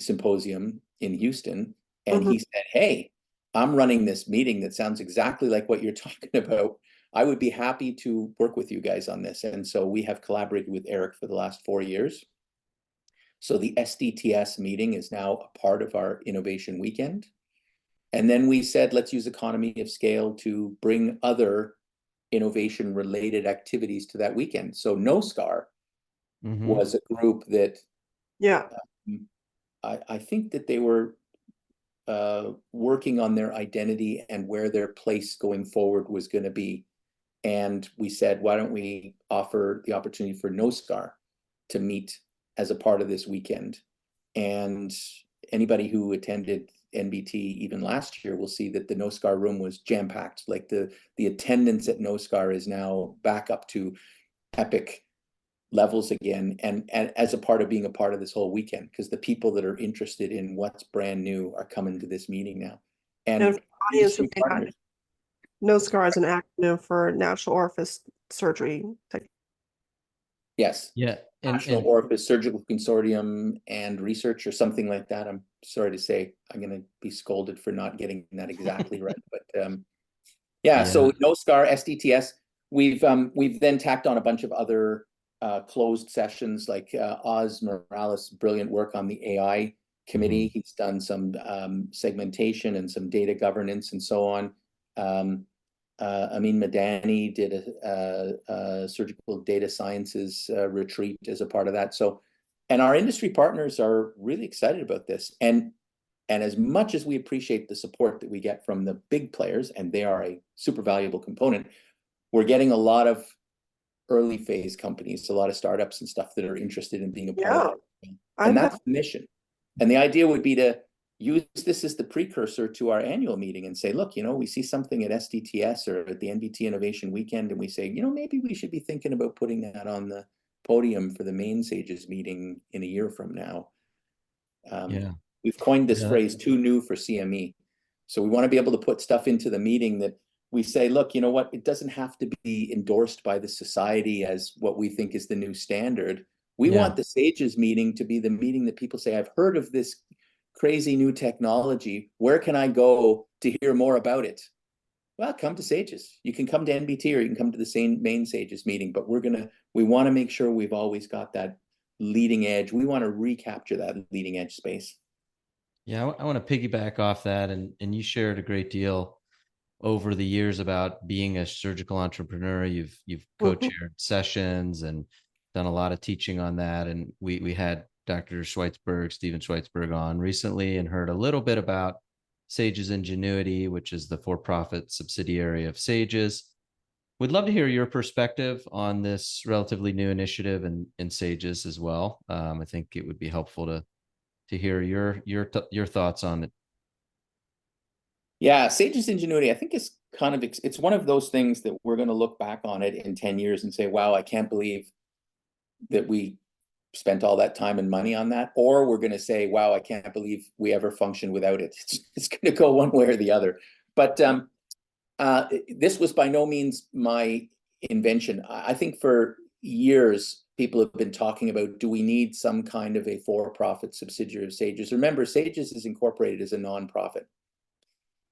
symposium in Houston. And he said, hey, I'm running this meeting that sounds exactly like what you're talking about. I would be happy to work with you guys on this. And so we have collaborated with Eric for the last 4 years. So the SDTS meeting is now a part of our innovation weekend. And then we said, let's use economy of scale to bring other innovation related activities to that weekend. So No Scar was a group that, I think that they were working on their identity and where their place going forward was going to be. And we said, why don't we offer the opportunity for No Scar to meet as a part of this weekend? And anybody who attended NBT even last year will see that the No Scar room was jam-packed. Like the attendance at No Scar is now back up to epic levels again, and as a part of being a part of this whole weekend, because the people that are interested in what's brand new are coming to this meeting now. And audience who may not, No Scar is an acronym for National Orifice Surgery. Yes. Yeah. National Orifice Surgical Consortium and Research, or something like that. I'm sorry to say, I'm going to be scolded for not getting that exactly right. But so No Scar, SDTS. We've then tacked on a bunch of other closed sessions, like Oz Morales' brilliant work on the AI committee. He's done some segmentation and some data governance and so on. Amin Madani did a surgical data sciences retreat as a part of that. So, and our industry partners are really excited about this. And as much as we appreciate the support that we get from the big players, and they are a super valuable component, we're getting a lot of early phase companies, a lot of startups and stuff that are interested in being a part of it. And that's the mission. And the idea would be to use this as the precursor to our annual meeting and say, look, we see something at SDTS or at the NBT Innovation Weekend, and we say, maybe we should be thinking about putting that on the podium for the main SAGES meeting in a year from now. We've coined this phrase, too new for CME. So we want to be able to put stuff into the meeting that we say, look, you know what, it doesn't have to be endorsed by the society as what we think is the new standard. We want the SAGES meeting to be the meeting that people say, I've heard of this crazy new technology. Where can I go to hear more about it? Well, come to SAGES. You can come to NBT or you can come to the same main SAGES meeting, but we want to make sure we've always got that leading edge. We want to recapture that leading edge space. Yeah, I want to piggyback off that. And you shared a great deal over the years about being a surgical entrepreneur. You've co-chaired sessions and done a lot of teaching on that. And we had Dr. Steven Schweitzberg on recently and heard a little bit about SAGES Ingenuity, which is the for-profit subsidiary of SAGES. We'd love to hear your perspective on this relatively new initiative in SAGES as well. I think it would be helpful to hear your thoughts on it. Yeah, Sage's Ingenuity, I think is kind of, it's one of those things that we're going to look back on it in 10 years and say, wow, I can't believe that we spent all that time and money on that. Or we're going to say, wow, I can't believe we ever functioned without it. It's going to go one way or the other. But this was by no means my invention. I think for years, people have been talking about, do we need some kind of a for-profit subsidiary of SAGES? Remember, SAGES is incorporated as a nonprofit.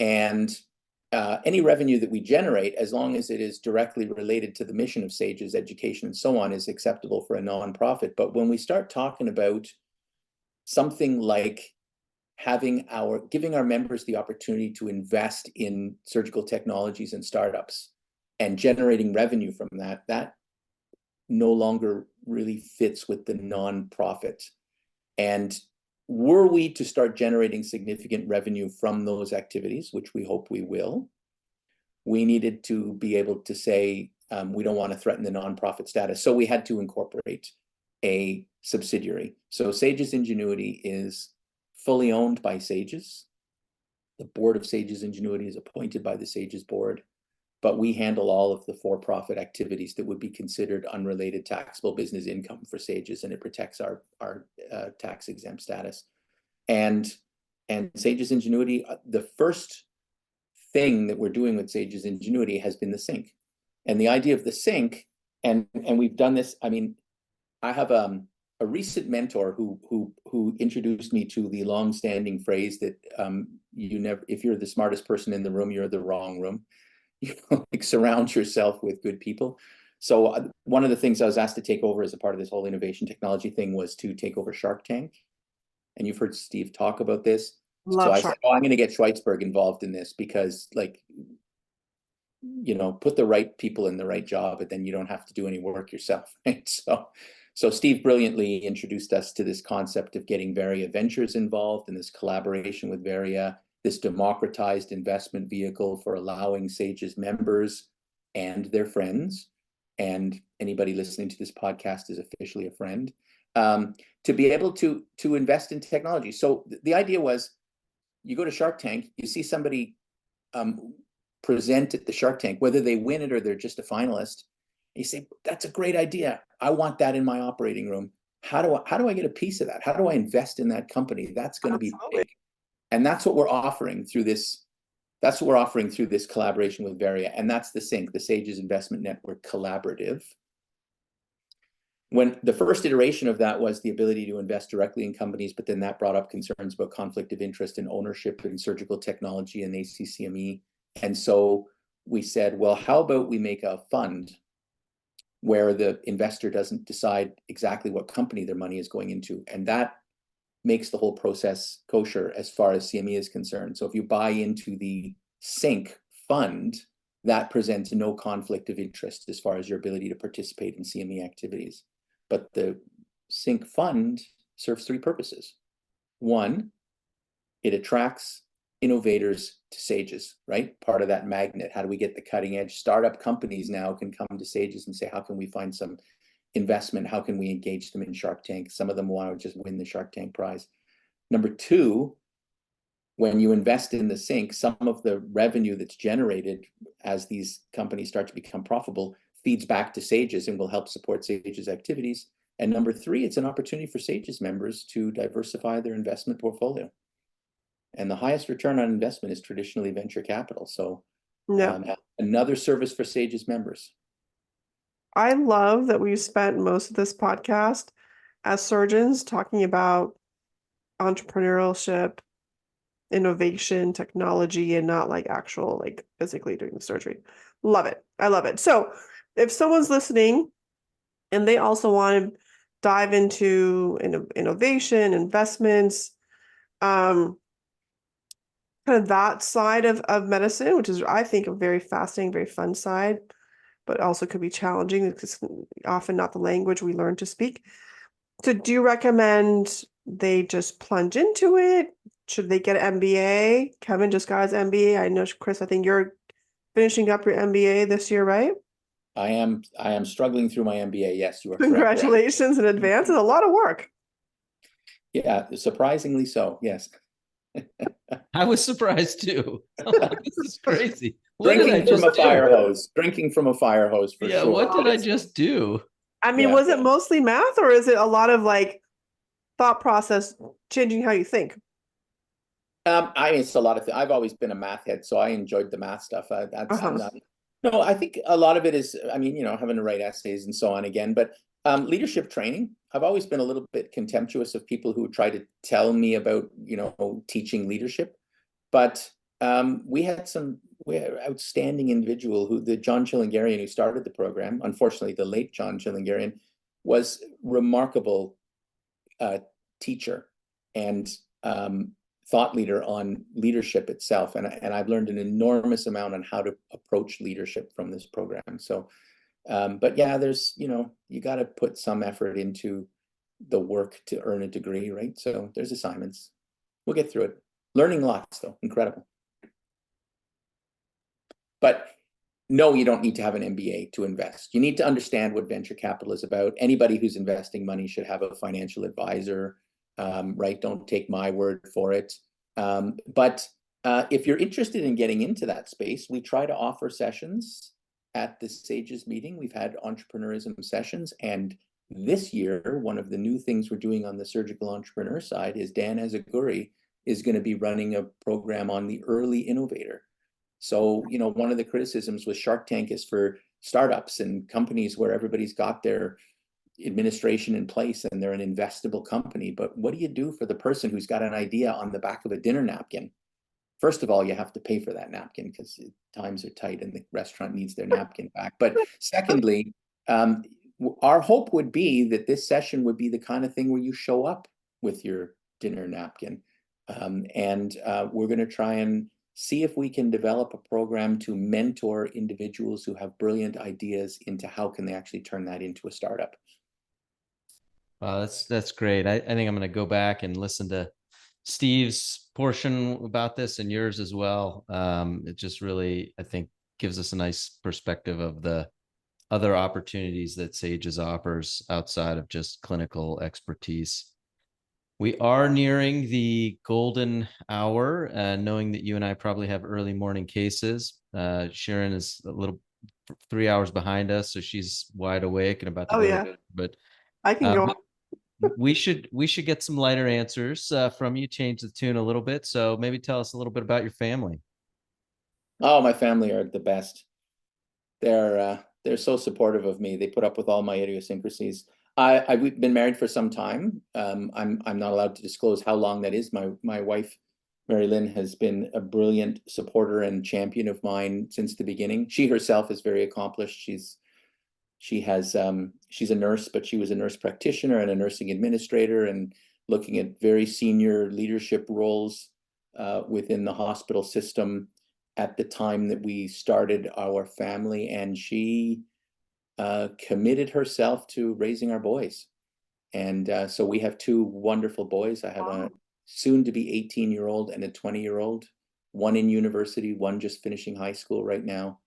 And any revenue that we generate, as long as it is directly related to the mission of SAGES, education and so on, is acceptable for a nonprofit. But when we start talking about something like giving our members the opportunity to invest in surgical technologies and startups and generating revenue from that, that no longer really fits with the nonprofit. And were we to start generating significant revenue from those activities, which we hope we will, we needed to be able to say, we don't want to threaten the nonprofit status. So we had to incorporate a subsidiary. So SAGES Ingenuity is fully owned by SAGES. The board of SAGES Ingenuity is appointed by the SAGES board, but we handle all of the for-profit activities that would be considered unrelated taxable business income for SAGES, and it protects our tax-exempt status. And SAGES Ingenuity, the first thing that we're doing with SAGES Ingenuity has been the sync. And the idea of the sync, and we've done this, I mean, I have a recent mentor who introduced me to the long-standing phrase that if you're the smartest person in the room, you're the wrong room. You know, like, surround yourself with good people. So one of the things I was asked to take over as a part of this whole innovation technology thing was to take over Shark Tank. And you've heard Steve talk about this. So I said, I'm going to get Schweizberg involved in this because, like, you know, put the right people in the right job, and then you don't have to do any work yourself, right? So Steve brilliantly introduced us to this concept of getting Varia Ventures involved in this collaboration with Varia, this democratized investment vehicle for allowing SAGES members and their friends, and anybody listening to this podcast is officially a friend, to be able to invest in technology. So the idea was, you go to Shark Tank, you see somebody present at the Shark Tank, whether they win it or they're just a finalist. You say, that's a great idea. I want that in my operating room. How do I get a piece of that? How do I invest in that company? That's going to be big. And that's what we're offering through this. That's what we're offering through this collaboration with Varia. And that's the SYNC, the SAGES Investment Network Collaborative. When the first iteration of that was the ability to invest directly in companies, but then that brought up concerns about conflict of interest and ownership in surgical technology and ACCME. And so we said, well, how about we make a fund where the investor doesn't decide exactly what company their money is going into. And that makes the whole process kosher as far as CME is concerned. So if you buy into the SYNC fund, that presents no conflict of interest as far as your ability to participate in CME activities. But the SYNC fund serves three purposes. One, it attracts innovators to SAGES, right? Part of that magnet. How do we get the cutting edge? Startup companies now can come to SAGES and say, how can we find some investment? How can we engage them in Shark Tank? Some of them want to just win the Shark Tank prize. Number two, when you invest in the SYNC, some of the revenue that's generated as these companies start to become profitable feeds back to SAGES and will help support SAGES activities. And number three, it's an opportunity for SAGES members to diversify their investment portfolio. And the highest return on investment is traditionally venture capital. So another service for SAGES members. I love that we spent most of this podcast as surgeons talking about entrepreneurship, innovation, technology, and not like actual, like physically doing the surgery. Love it. I love it. So if someone's listening and they also want to dive into innovation, investments, kind of that side of medicine, which is, I think, a very fascinating, very fun side, but also could be challenging because it's often not the language we learn to speak. So do you recommend they just plunge into it? Should they get an MBA? Kevin just got his MBA. I know, Chris, I think you're finishing up your MBA this year, right? I am struggling through my MBA. Yes, you are Congratulations in advance. It's a lot of work. Yeah, surprisingly so. Yes. I was surprised too. I'm like, this is crazy. What did I Drinking from just a do? fire hose. Drinking from a fire hose for Yeah, sure. what did I just do? I mean, Yeah. was it mostly math, or is it a lot of like thought process changing how you think? It's a lot of I've always been a math head, so I enjoyed the math stuff. I'm Uh-huh. not. No, I think a lot of it is, I mean, having to write essays and so on again. But leadership training, I've always been a little bit contemptuous of people who try to tell me about, teaching leadership. But we had outstanding individual the John Chilingarian who started the program. Unfortunately, the late John Chilingarian was remarkable teacher and thought leader on leadership itself. And I've learned an enormous amount on how to approach leadership from this program. So, but yeah, there's, you got to put some effort into the work to earn a degree, right? So there's assignments. We'll get through it. Learning lots though, incredible. But no, you don't need to have an MBA to invest. You need to understand what venture capital is about. Anybody who's investing money should have a financial advisor, right? Don't take my word for it. But if you're interested in getting into that space, we try to offer sessions at the SAGES meeting. We've had entrepreneurism sessions. And this year, one of the new things we're doing on the surgical entrepreneur side is Dan Azaguri is going to be running a program on the early innovator. So, one of the criticisms with Shark Tank is for startups and companies where everybody's got their administration in place and they're an investable company. But what do you do for the person who's got an idea on the back of a dinner napkin? First of all, you have to pay for that napkin because times are tight and the restaurant needs their napkin back. But secondly, our hope would be that this session would be the kind of thing where you show up with your dinner napkin. And we're going to try and see if we can develop a program to mentor individuals who have brilliant ideas into how can they actually turn that into a startup. Wow, that's great. I think I'm going to go back and listen to Steve's portion about this and yours as well. It just really, I think, gives us a nice perspective of the other opportunities that SAGES offers outside of just clinical expertise. We are nearing the golden hour, knowing that you and I probably have early morning cases. Sharon is a little 3 hours behind us, so she's wide awake and about to Oh go yeah, to bed. But I can go. we should get some lighter answers from you, change the tune a little bit. So maybe tell us a little bit about your family. Oh, my family are the best. They're so supportive of me. They put up with all my idiosyncrasies. I've been married for some time. I'm not allowed to disclose how long that is. My wife, Mary Lynn, has been a brilliant supporter and champion of mine since the beginning. She herself is very accomplished. She's a nurse, but she was a nurse practitioner and a nursing administrator and looking at very senior leadership roles within the hospital system at the time that we started our family. And she committed herself to raising our boys. And so we have two wonderful boys. I have a soon to be 18-year-old and a 20-year-old, one in university, one just finishing high school right now.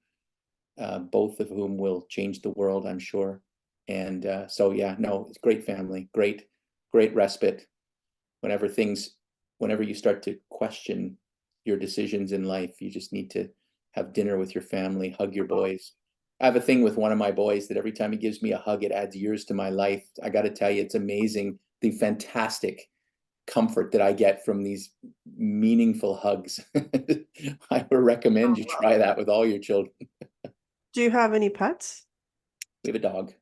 Both of whom will change the world, I'm sure. And so, yeah, no, it's great family, great respite. Whenever you start to question your decisions in life, you just need to have dinner with your family, hug your boys. I have a thing with one of my boys that every time he gives me a hug, it adds years to my life. I got to tell you, it's amazing the fantastic comfort that I get from these meaningful hugs. I would recommend you try that with all your children. Do you have any pets? We have a dog.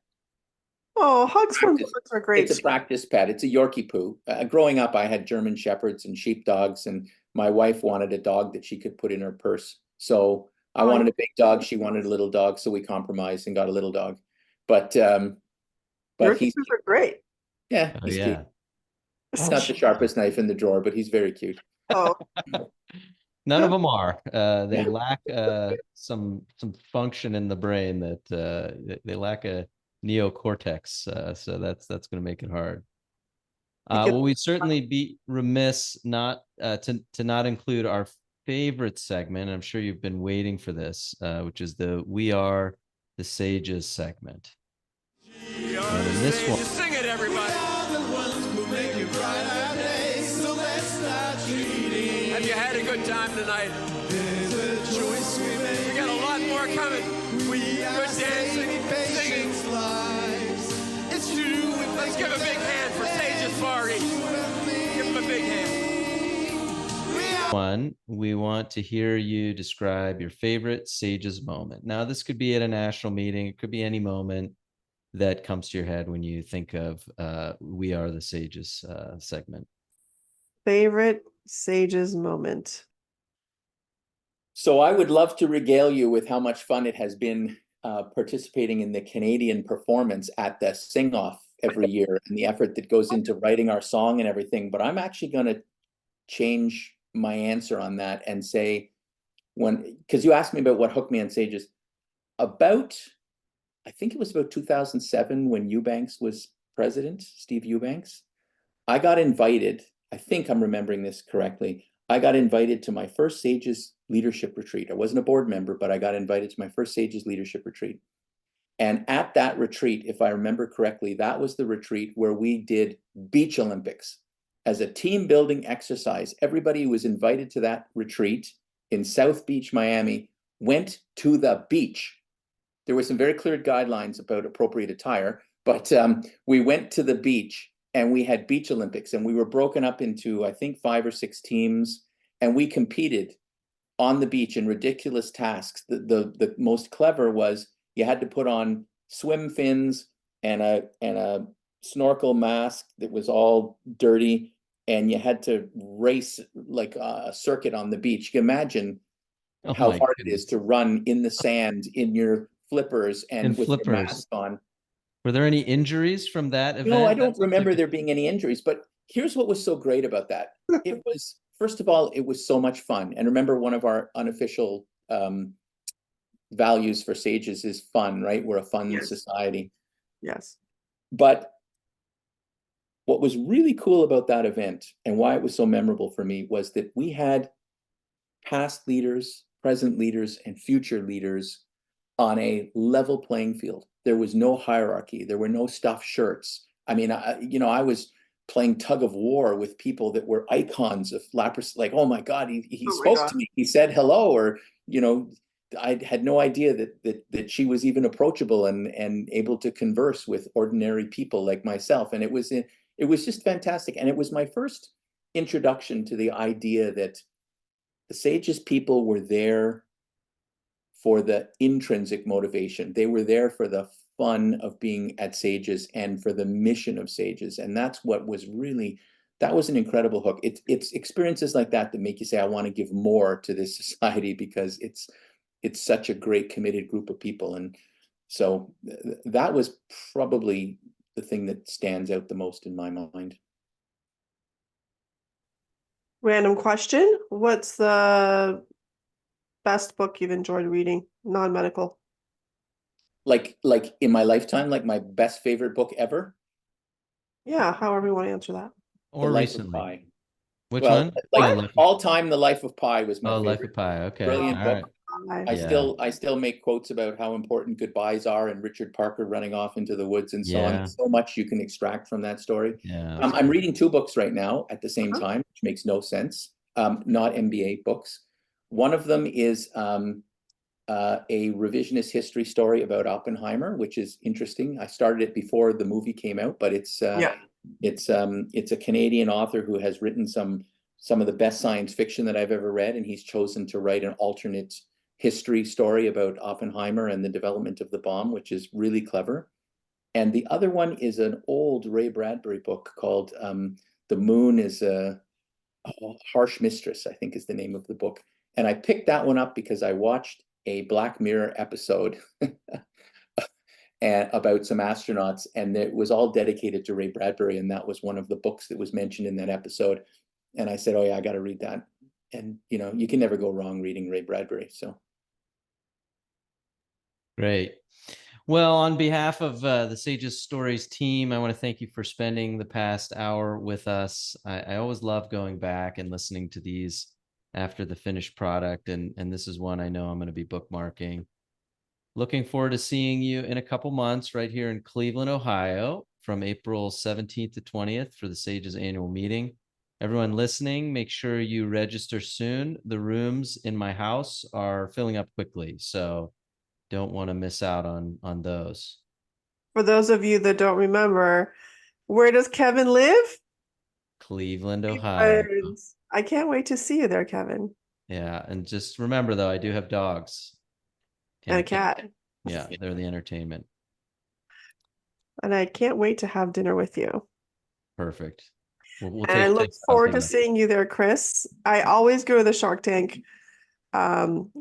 Oh, hugs from dogs are great. It's a practice pet. It's a Yorkie poo. Growing up, I had German Shepherds and sheepdogs, and my wife wanted a dog that she could put in her purse. So I wanted a big dog. She wanted a little dog. So we compromised and got a little dog. But Yorkie poos are great. Yeah, he's cute. It's not the sharpest knife in the drawer, but he's very cute. Oh. None of them are. They lack some function in the brain that they lack a neocortex. So that's going to make it hard. Well, we'd certainly be remiss not to not include our favorite segment. I'm sure you've been waiting for this, which is the "We Are the Sages" segment. And in this one, sing it, everybody. Have you had a big hand. One, we want to hear you describe your favorite SAGES moment. Now, this could be at a national meeting. It could be any moment that comes to your head when you think of We Are the SAGES segment. Favorite SAGES moment. So I would love to regale you with how much fun it has been participating in the Canadian performance at the sing-off every year and the effort that goes into writing our song and everything. But I'm actually going to change my answer on that and say, because you asked me about what hooked me on SAGES, I think it was about 2007 when Eubanks was president, Steve Eubanks. I got invited, I think I'm remembering this correctly, I got invited to my first SAGES leadership retreat. I wasn't a board member, but I got invited to my first SAGES leadership retreat. And at that retreat, if I remember correctly, that was the retreat where we did Beach Olympics as a team building exercise. Everybody who was invited to that retreat in South Beach, Miami, went to the beach. There were some very clear guidelines about appropriate attire, but we went to the beach and we had Beach Olympics, and we were broken up into, I think, 5 or 6 teams, and we competed on the beach in ridiculous tasks. The most clever was you had to put on swim fins and a snorkel mask that was all dirty, and you had to race like a circuit on the beach. You can imagine how hard it is to run in the sand in your flippers and with your mask on. Were there any injuries from that event? No, I don't remember there being any injuries, but here's what was so great about that. It was, first of all, it was so much fun. And remember, one of our unofficial values for SAGES is fun, right? We're a fun society. Yes. But what was really cool about that event and why it was so memorable for me was that we had past leaders, present leaders, and future leaders on a level playing field. There was no hierarchy. There were no stuffed shirts. I mean, I was playing tug of war with people that were icons of laparoscopy. Like, oh my God, he spoke to me. He said hello, or I had no idea that she was even approachable and able to converse with ordinary people like myself. And it was just fantastic. And it was my first introduction to the idea that the SAGES people were there for the intrinsic motivation. They were there for the fun of being at SAGES and for the mission of SAGES. And that's what was really, that was an incredible hook. It's experiences like that make you say, I want to give more to this society, because it's such a great committed group of people. And so that was probably the thing that stands out the most in my mind. Random question. What's the best book you've enjoyed reading, non-medical? Like in my lifetime, like my best favorite book ever? Yeah, however you want to answer that. Or The Life recently. of Pi. Which Well, one? like all time, The Life of Pi was my favorite. Life of Pi. Okay. Brilliant All book. right. I still make quotes about how important goodbyes are and Richard Parker running off into the woods and so on. So much you can extract from that story. Yeah. I'm reading 2 books right now at the same time, which makes no sense. Not MBA books. One of them is a revisionist history story about Oppenheimer, which is interesting. I started it before the movie came out, but it's a Canadian author who has written some of the best science fiction that I've ever read, and he's chosen to write an alternate history story about Oppenheimer and the development of the bomb, which is really clever. And the other one is an old Ray Bradbury book called The Moon is a Harsh Mistress, I think is the name of the book. And I picked that one up because I watched a Black Mirror episode and about some astronauts, and it was all dedicated to Ray Bradbury, and that was one of the books that was mentioned in that episode. And I said, oh yeah, I got to read that. And you can never go wrong reading Ray Bradbury. So great. Well, on behalf of the SAGES Stories team, I want to thank you for spending the past hour with us. I always love going back and listening to these after the finished product, and this is one I know I'm going to be bookmarking. Looking forward to seeing you in a couple months right here in Cleveland, Ohio, from April 17th to 20th for the SAGES annual meeting. Everyone listening, make sure you register soon. The rooms in my house are filling up quickly, so don't want to miss out on those. For those of you that don't remember, where does Kevin live? Cleveland, Ohio. Cleveland. I can't wait to see you there, Kevin. Yeah. And just remember, though, I do have dogs And a a cat. cat. Yeah. They're the entertainment. And I can't wait to have dinner with you. Perfect. We'll And I take look forward to seeing you there, Chris. I always go to the Shark Tank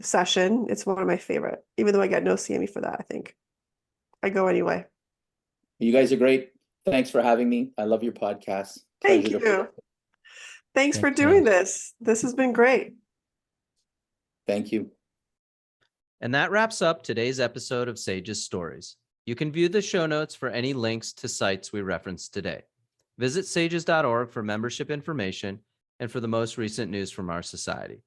session. It's one of my favorite, even though I get no CME for that, I think. I go anyway. You guys are great. Thanks for having me. I love your podcast. Thank Pleasure to- you. Thanks for Thanks, doing man. this. This has been great. Thank you. And that wraps up today's episode of Sages Stories. You can view the show notes for any links to sites we referenced today. Visit sages.org for membership information and for the most recent news from our society.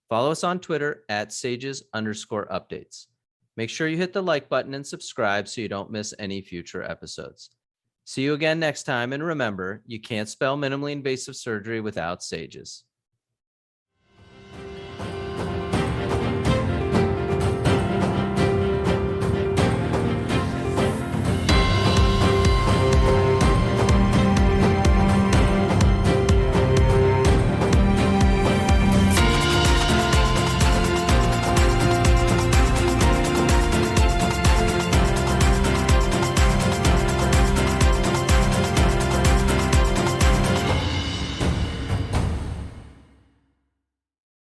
Follow us on Twitter at sages_updates. Make sure you hit the like button and subscribe so you don't miss any future episodes. See you again next time, and remember, you can't spell minimally invasive surgery without SAGES.